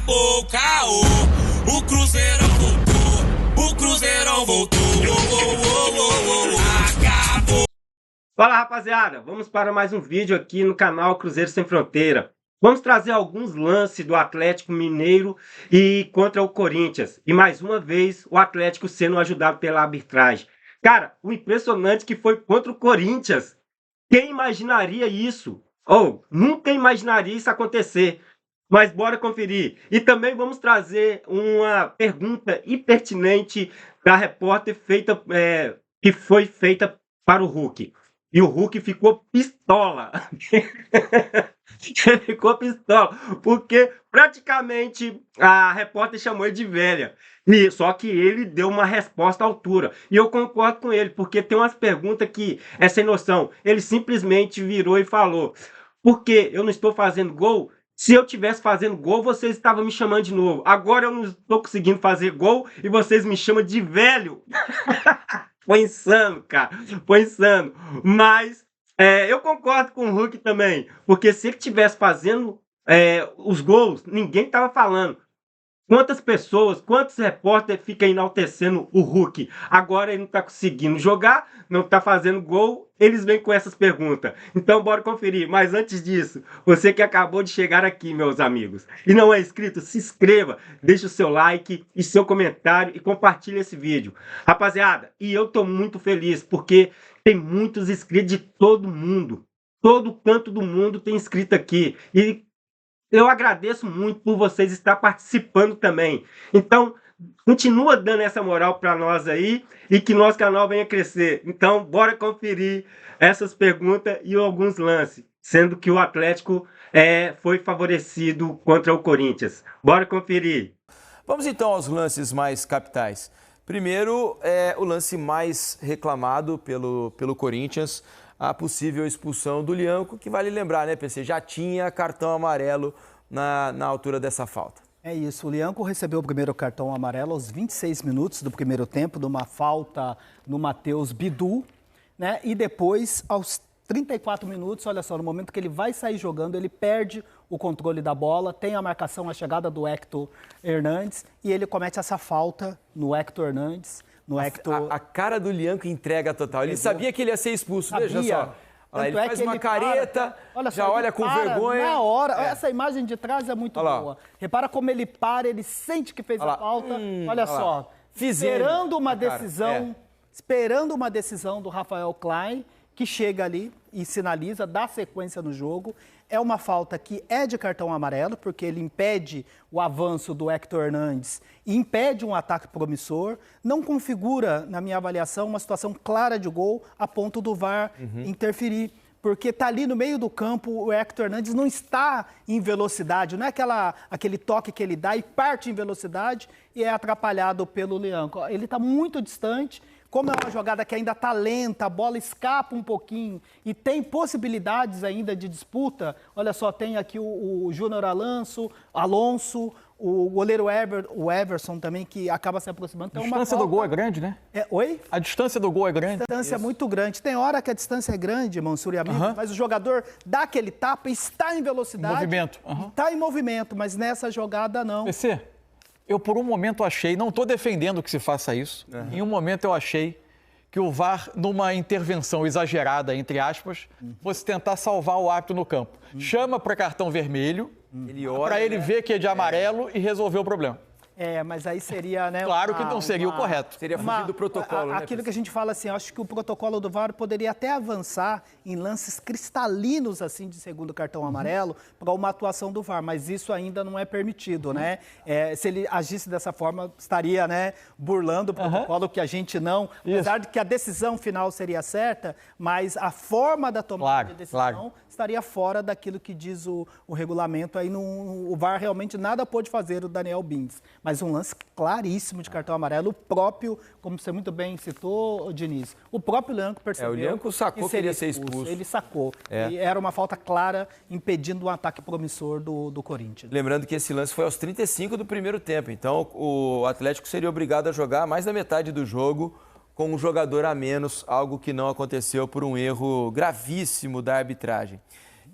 Acabou o caô, o Cruzeirão voltou, o Cruzeirão voltou. Acabou. Fala, rapaziada, vamos para mais um vídeo aqui no canal Cruzeiro Sem Fronteira. Vamos trazer alguns lances do Atlético Mineiro e contra o Corinthians. E mais uma vez o Atlético sendo ajudado pela arbitragem. Cara, o impressionante que foi contra o Corinthians. Quem imaginaria isso? Nunca imaginaria isso acontecer. Mas bora conferir. E também vamos trazer uma pergunta impertinente da repórter que foi feita para o Hulk. E o Hulk ficou pistola. Ele ficou pistola, porque praticamente a repórter chamou ele de velha. Só que ele deu uma resposta à altura. E eu concordo com ele, porque tem umas perguntas que é sem noção. Ele simplesmente virou e falou: por que eu não estou fazendo gol? Se eu tivesse fazendo gol, vocês estavam me chamando de novo. Agora eu não estou conseguindo fazer gol e vocês me chamam de velho. Foi insano, cara. Foi insano. Mas eu concordo com o Hulk também. Porque se ele estivesse fazendo os gols, ninguém estava falando. Quantas pessoas, quantos repórteres ficam enaltecendo o Hulk? Agora ele não está conseguindo jogar, não está fazendo gol, eles vêm com essas perguntas. Então bora conferir. Mas antes disso, você que acabou de chegar aqui, meus amigos, e não é inscrito, se inscreva, deixe o seu like e seu comentário e compartilhe esse vídeo. Rapaziada, e eu estou muito feliz porque tem muitos inscritos de todo mundo. Todo canto do mundo tem inscrito aqui. E eu agradeço muito por vocês estar participando também. Então, continua dando essa moral para nós aí e que nosso canal venha crescer. Então, bora conferir essas perguntas e alguns lances, sendo que o Atlético foi favorecido contra o Corinthians. Bora conferir. Vamos então aos lances mais capitais. Primeiro, o lance mais reclamado pelo Corinthians, a possível expulsão do Lianco, que vale lembrar, né, PC? Já tinha cartão amarelo na altura dessa falta. É isso, o Lianco recebeu o primeiro cartão amarelo aos 26 minutos do primeiro tempo, de uma falta no Matheus Bidu, né? E depois, aos 34 minutos, olha só, no momento que ele vai sair jogando, ele perde o controle da bola, tem a marcação, a chegada do Hector Hernandes, e ele comete essa falta no Hector Hernandes. A cara do Lianco entrega total. Ele sabia que ele ia ser expulso, veja só. Olha, ele faz uma careta, já olha com vergonha. Na hora, essa imagem de trás é muito boa. Repara como ele para, ele sente que fez a falta. Olha só, esperando uma decisão do Rafael Klein, que chega ali e sinaliza, dá sequência no jogo. É uma falta que é de cartão amarelo, porque ele impede o avanço do Hector Hernandes e impede um ataque promissor. Não configura, na minha avaliação, uma situação clara de gol a ponto do VAR interferir. Porque está ali no meio do campo, o Hector Hernandes não está em velocidade, não é aquele toque que ele dá e parte em velocidade e é atrapalhado pelo Lianco. Ele está muito distante. Como é uma jogada que ainda está lenta, a bola escapa um pouquinho e tem possibilidades ainda de disputa, olha só, tem aqui o Júnior Alonso, o goleiro Everson também, que acaba se aproximando. Então, a distância do gol é grande, né? Oi? A distância do gol é grande. A distância é muito grande. Tem hora que a distância é grande, Mansur e amigo, mas o jogador dá aquele tapa e está em velocidade. Movimento. Está em movimento, mas nessa jogada não. PC, eu por um momento achei, não estou defendendo que se faça isso, em um momento eu achei que o VAR, numa intervenção exagerada, entre aspas, fosse tentar salvar o árbitro no campo. Chama para cartão vermelho, para ele ver que é de amarelo e resolver o problema. Mas aí seria, né? Claro que não seria o correto. Seria fugir do protocolo, né? Aquilo que a gente fala assim, eu acho que o protocolo do VAR poderia até avançar em lances cristalinos, assim, de segundo cartão amarelo, para uma atuação do VAR, mas isso ainda não é permitido, né? Se ele agisse dessa forma, estaria, né, burlando o protocolo, que a gente não... Apesar de que a decisão final seria certa, mas a forma da tomada de decisão estaria fora daquilo que diz o regulamento. Aí o VAR realmente nada pôde fazer, o Daniel Bins. Mas um lance claríssimo de cartão amarelo, o próprio, como você muito bem citou, Diniz, o próprio Lianco percebeu. O Lianco sacou que ele ia ser expulso. Ele sacou. E era uma falta clara, impedindo um ataque promissor do Corinthians. Lembrando que esse lance foi aos 35 do primeiro tempo, então o Atlético seria obrigado a jogar mais da metade do jogo com um jogador a menos, algo que não aconteceu por um erro gravíssimo da arbitragem.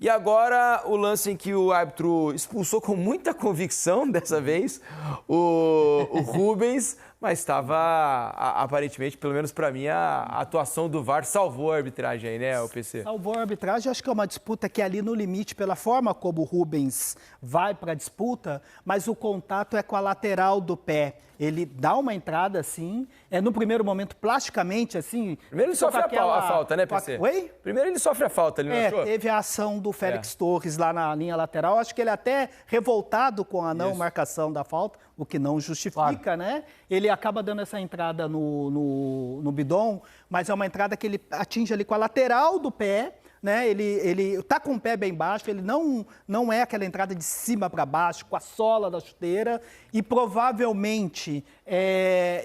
E agora o lance em que o árbitro expulsou com muita convicção, dessa vez, o Rubens, mas estava, aparentemente, pelo menos para mim, a atuação do VAR salvou a arbitragem aí, né, o PC? Salvou a arbitragem, acho que é uma disputa que é ali no limite, pela forma como o Rubens vai para a disputa, mas o contato é com a lateral do pé. Ele dá uma entrada assim, no primeiro momento, plasticamente, assim... Primeiro ele sofre a falta, né, PC? Oi? Primeiro ele sofre a falta, ele não achou? Teve a ação do Félix Torres lá na linha lateral, acho que ele até revoltado com a não marcação da falta, o que não justifica, né? Ele acaba dando essa entrada no bidon, mas é uma entrada que ele atinge ali com a lateral do pé, né? Ele tá com o pé bem baixo, ele não é aquela entrada de cima para baixo, com a sola da chuteira, e provavelmente é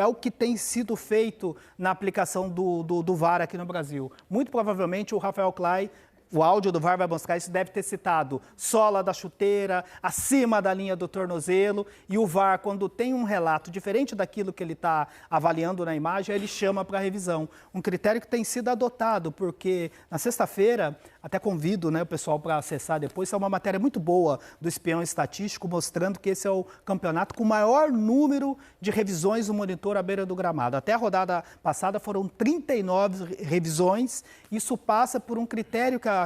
o que tem sido feito na aplicação do VAR aqui no Brasil. Muito provavelmente o Rafael Klein, o áudio do VAR vai mostrar isso, deve ter citado sola da chuteira, acima da linha do tornozelo, e o VAR, quando tem um relato diferente daquilo que ele está avaliando na imagem, ele chama para revisão. Um critério que tem sido adotado, porque na sexta-feira, até convido, né, o pessoal para acessar depois, é uma matéria muito boa do Espião Estatístico, mostrando que esse é o campeonato com o maior número de revisões do monitor à beira do gramado. Até a rodada passada foram 39 revisões, isso passa por um critério que a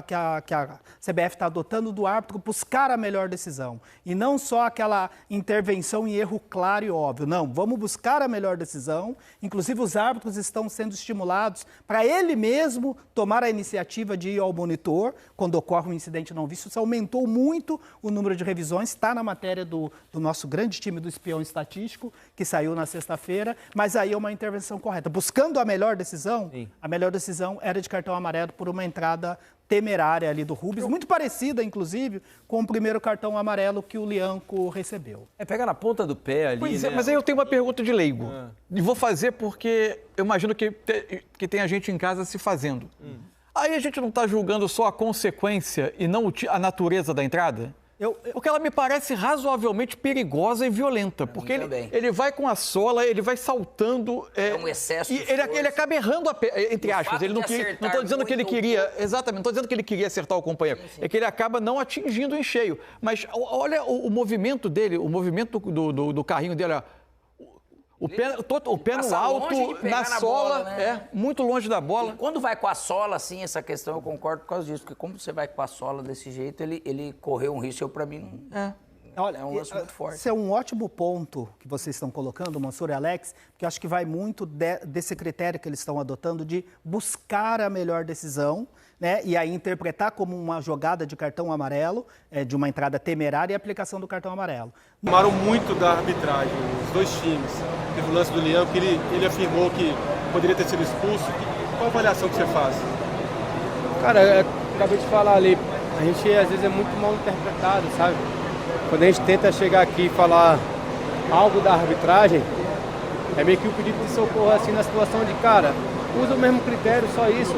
CBF está adotando do árbitro buscar a melhor decisão. E não só aquela intervenção em erro claro e óbvio. Não, vamos buscar a melhor decisão. Inclusive, os árbitros estão sendo estimulados para ele mesmo tomar a iniciativa de ir ao monitor quando ocorre um incidente não visto. Isso aumentou muito o número de revisões. Está na matéria do nosso grande time do Espião Estatístico, que saiu na sexta-feira. Mas aí é uma intervenção correta. Buscando a melhor decisão, a melhor decisão era de cartão amarelo por uma entrada temerária ali do Rubens, muito parecida, inclusive, com o primeiro cartão amarelo que o Lianco recebeu. Pega na ponta do pé ali, Pois né? é, mas aí eu tenho uma pergunta de leigo. E vou fazer porque eu imagino que tem a gente em casa se fazendo. Aí a gente não está julgando só a consequência e não a natureza da entrada? Porque ela me parece razoavelmente perigosa e violenta. Porque ele vai com a sola, ele vai saltando. É um excesso de ele acaba errando, entre aspas. Ele não estou dizendo que ele queria. Exatamente, não estou dizendo que ele queria acertar o companheiro. Sim. É que ele acaba não atingindo em cheio. Mas olha o movimento dele, o movimento do carrinho dele, ó. O pé no alto, na sola, bola, né? Muito longe da bola. E quando vai com a sola, assim, essa questão, eu concordo por causa disso. Porque como você vai com a sola desse jeito, ele correu um risco, para mim, Olha, é um lance muito forte. Esse é um ótimo ponto que vocês estão colocando, Mansur e Alex, porque acho que vai muito desse critério que eles estão adotando de buscar a melhor decisão, né? E aí interpretar como uma jogada de cartão amarelo, de uma entrada temerária e aplicação do cartão amarelo. Tomaram muito da arbitragem, os dois times. Teve o lance do Leão, que ele afirmou que poderia ter sido expulso. Qual a avaliação que você faz? Cara, eu acabei de falar ali, a gente às vezes é muito mal interpretado, sabe? Quando a gente tenta chegar aqui e falar algo da arbitragem, é meio que um pedido de socorro assim na situação de, cara, usa o mesmo critério, só isso.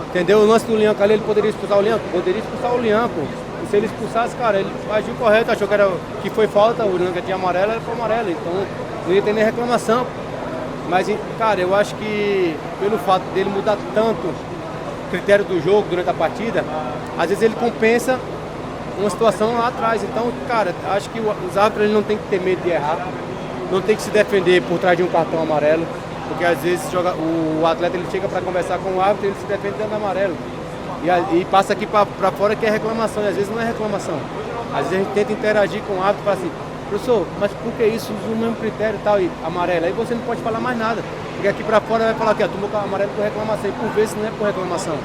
Entendeu? O lance do Lianco ali, ele poderia expulsar o Lianco? Poderia expulsar o Lianco. E se ele expulsasse, cara, ele agiu correto, achou que foi falta, o Lianco tinha amarelo, era para amarelo, então não ia ter nem reclamação. Mas, cara, eu acho que pelo fato dele mudar tanto o critério do jogo durante a partida, às vezes ele compensa uma situação lá atrás. Então, cara, acho que os árbitros não tem que ter medo de errar, não tem que se defender por trás de um cartão amarelo, porque às vezes o atleta ele chega para conversar com o árbitro e ele se defende dando amarelo. E passa aqui para fora que é reclamação, e às vezes não é reclamação. Às vezes a gente tenta interagir com o árbitro e fala assim, professor, mas por que isso? Usa o mesmo critério e tal, e amarelo. Aí você não pode falar mais nada, porque aqui para fora vai falar que tomou amarelo por reclamação, e por vezes não é por reclamação.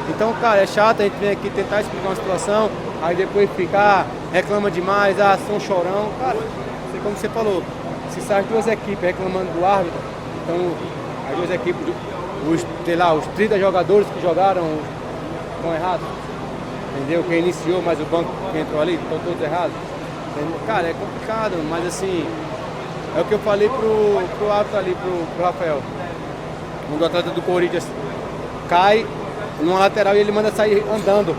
Então, cara, é chato a gente vir aqui tentar explicar uma situação, aí depois ficar, reclama demais, são chorão. Cara, como você falou, se as duas equipes reclamando do árbitro, então as duas equipes, os 30 jogadores que jogaram estão errados, entendeu? Quem iniciou, mas o banco que entrou ali, estão todos errados. Entendeu? Cara, é complicado, mas assim, é o que eu falei pro árbitro ali, pro Rafael. Quando o atleta do Corinthians cai numa lateral e ele manda sair andando.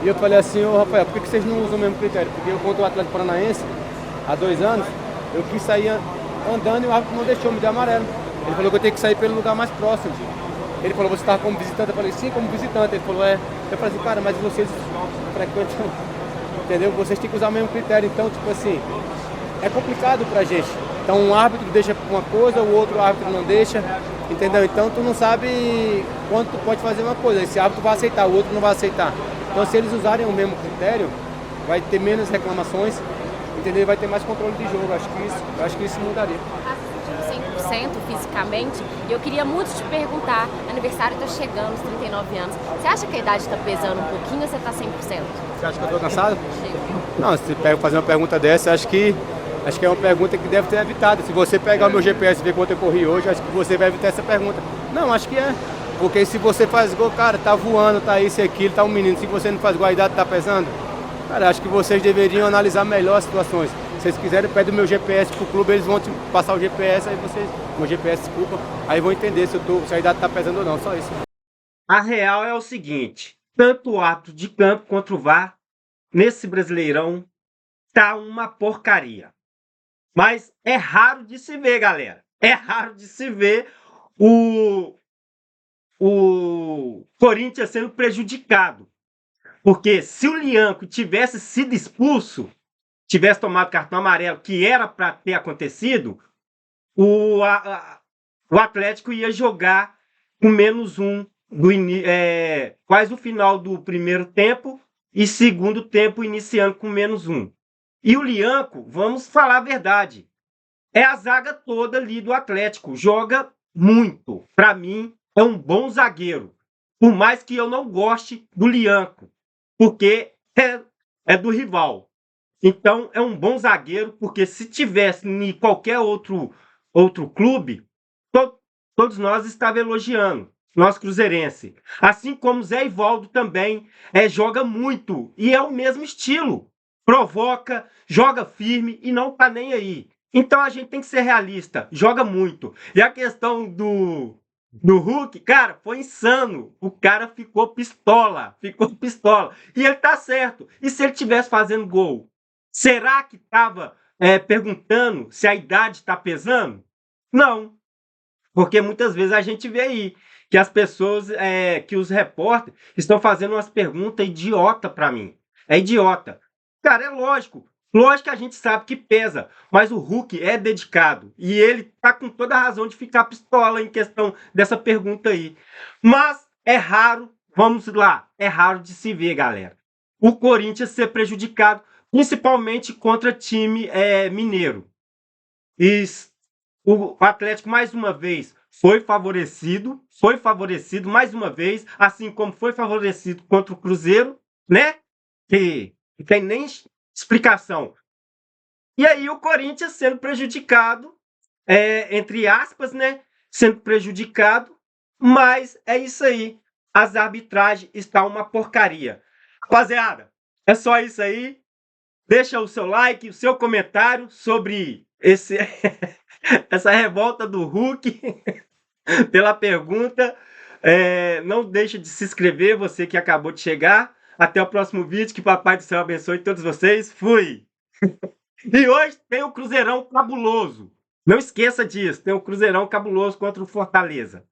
E eu falei assim, ô Rafael, por que vocês não usam o mesmo critério? Porque eu contra o Atlético Paranaense, há 2 anos, eu quis sair andando e o árbitro não deixou, me deu amarelo. Ele falou que eu tenho que sair pelo lugar mais próximo. Ele falou, você estava como visitante? Eu falei, sim, como visitante. Ele falou, é. Eu falei assim, cara, mas vocês frequentam, entendeu? Vocês têm que usar o mesmo critério. Então, tipo assim, é complicado pra gente. Então, um árbitro deixa uma coisa, o outro árbitro não deixa, entendeu? Então, tu não sabe quanto tu pode fazer uma coisa. Esse árbitro vai aceitar, o outro não vai aceitar. Então, se eles usarem o mesmo critério, vai ter menos reclamações, entendeu? Vai ter mais controle de jogo. Eu acho que isso mudaria. 100% fisicamente, e eu queria muito te perguntar, aniversário está chegando, os 39 anos, você acha que a idade está pesando um pouquinho ou você está 100%? Você acha que eu estou cansado? Não, se fazer uma pergunta dessa, acho que é uma pergunta que deve ter evitado. Se você pegar o meu GPS e ver quanto eu corri hoje, acho que você vai evitar essa pergunta. Não, acho que é. Porque se você faz gol, cara, tá voando, tá isso e aquilo, tá um menino. Se você não faz gol, a idade tá pesando. Cara, acho que vocês deveriam analisar melhor as situações. Se vocês quiserem, pede o meu GPS pro clube, eles vão te passar o GPS, aí vocês, meu GPS, desculpa, aí vão entender se a idade tá pesando ou não, só isso. A real é o seguinte, tanto o árbitro de campo quanto o VAR, nesse Brasileirão, tá uma porcaria. Mas é raro de se ver, galera. É raro de se ver o Corinthians sendo prejudicado. Porque se o Lianco tivesse sido expulso, tivesse tomado cartão amarelo, que era para ter acontecido, o Atlético ia jogar com -1 quase o final do primeiro tempo e segundo tempo iniciando com -1. E o Lianco, vamos falar a verdade, é a zaga toda ali do Atlético, joga muito. Para mim, é um bom zagueiro, por mais que eu não goste do Lianco, porque é do rival. Então, é um bom zagueiro, porque se tivesse em qualquer outro clube, todos nós estávamos elogiando, nós cruzeirense. Assim como Zé Ivaldo também joga muito, e é o mesmo estilo. Provoca, joga firme e não tá nem aí. Então, a gente tem que ser realista, joga muito. E a questão do Hulk, cara, foi insano. O cara ficou pistola. E ele tá certo. E se ele tivesse fazendo gol? Será que estava perguntando se a idade está pesando? Não. Porque muitas vezes a gente vê aí que as pessoas, que os repórteres estão fazendo umas perguntas idiota para mim. É idiota. Cara, é lógico. Lógico que a gente sabe que pesa, mas o Hulk é dedicado e ele tá com toda a razão de ficar pistola em questão dessa pergunta aí. Mas é raro, vamos lá, é raro de se ver, galera, o Corinthians ser prejudicado, principalmente contra time mineiro. E o Atlético, mais uma vez, foi favorecido mais uma vez, assim como foi favorecido contra o Cruzeiro, né? Que não tem nem explicação. E aí o Corinthians sendo prejudicado, entre aspas, né? Sendo prejudicado, mas é isso aí. As arbitragens estão uma porcaria. Rapaziada, é só isso aí. Deixa o seu like, o seu comentário sobre essa revolta do Hulk pela pergunta. Não deixe de se inscrever, você que acabou de chegar. Até o próximo vídeo, que o Papai do Céu abençoe todos vocês. Fui! E hoje tem o Cruzeirão cabuloso. Não esqueça disso, tem o Cruzeirão cabuloso contra o Fortaleza.